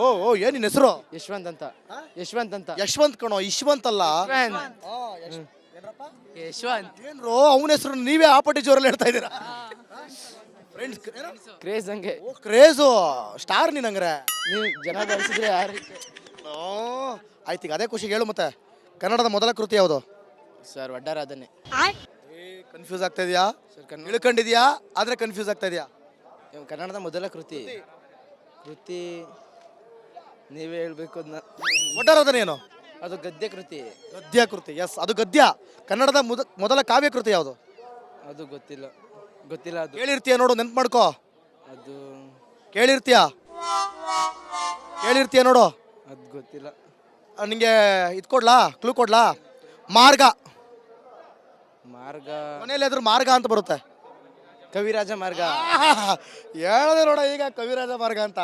ಓ ಓ ಏನ್ ನಿನ್ ಹೆಸರು? ಯಶವಂತ್ ಅಂತ. ಯಶವಂತ್ ಅಂತ. ಯಶವಂತ್ ಕಣೋ, ಯಶವಂತ್ ಅಲ್ಲ. ಯಶವಂತ್. ಏನ್ರೋ ಅವನ ಹೆಸರು ನೀವೇ ಆಪಟಿ ಜೋರಲ್ಲಿ ಹೇಳ್ತಾ ಇದ್ದೀರಾ? ಫ್ರೆಂಡ್ಸ್ ಕ್ರೇಜ್ ಹಂಗೆ. ಕ್ರೇಜು ಸ್ಟಾರ್ ನೀನಂಗ್ರೆ. ನೀವು ಜನ ಬೆಳೆಸಿದ್ರೆ ಯಾರು? ಆಯ್ತು, ಈಗ ಅದೇ ಖುಷಿಗೆ ಹೇಳು ಮತ್ತೆ. ಕನ್ನಡದ ಮೊದಲ ಕೃತಿ ಯಾವುದು? ಸರ್ ವಡ್ಡಾರಾಧನೆ. ಕನ್ಫ್ಯೂಸ್ ಆಗ್ತಾ ಇದೆಯಾ? ಸರ್ ಕನ್ನಡ ಇಳ್ಕೊಂಡಿದ್ಯಾ ಆದ್ರೆ ಕನ್ಫ್ಯೂಸ್ ಆಗ್ತಾ ಇದೆಯಾ? ಕನ್ನಡದ ಮೊದಲ ಕೃತಿ ನೀವೇ ಹೇಳ್ಬೇಕು ಅದನ್ನ. ಒಡ್ಡಾರಾಧನೆ ಏನು? ಅದು ಗದ್ಯ ಕೃತಿ. ಗದ್ಯ ಕೃತಿ, ಎಸ್ ಅದು ಗದ್ಯ. ಕನ್ನಡದ ಮೊದಲ ಕಾವ್ಯ ಕೃತಿ ಯಾವುದು? ಅದು ಗೊತ್ತಿಲ್ಲ ಅದು. ಕೇಳಿರ್ತೀಯ ನೋಡು, ನೆನ್ಪು ಮಾಡ್ಕೋ. ಅದು ಕೇಳಿರ್ತೀಯ ನೋಡು. ಅದು ಗೊತ್ತಿಲ್ಲ. ನಿಂಗೆ ಇದು ಕೊಡ್ಲಾ, ಕ್ಲೂ ಕೊಡ್ಲಾ? ಮಾರ್ಗ. ಮನೇಲಿ ಅದ್ರ ಮಾರ್ಗ ಅಂತ ಬರುತ್ತೆ. ಕವಿರಾಜ ಮಾರ್ಗ. ಹೇಳಿದೆ ನೋಡ ಈಗ, ಕವಿರಾಜ ಮಾರ್ಗ ಅಂತ.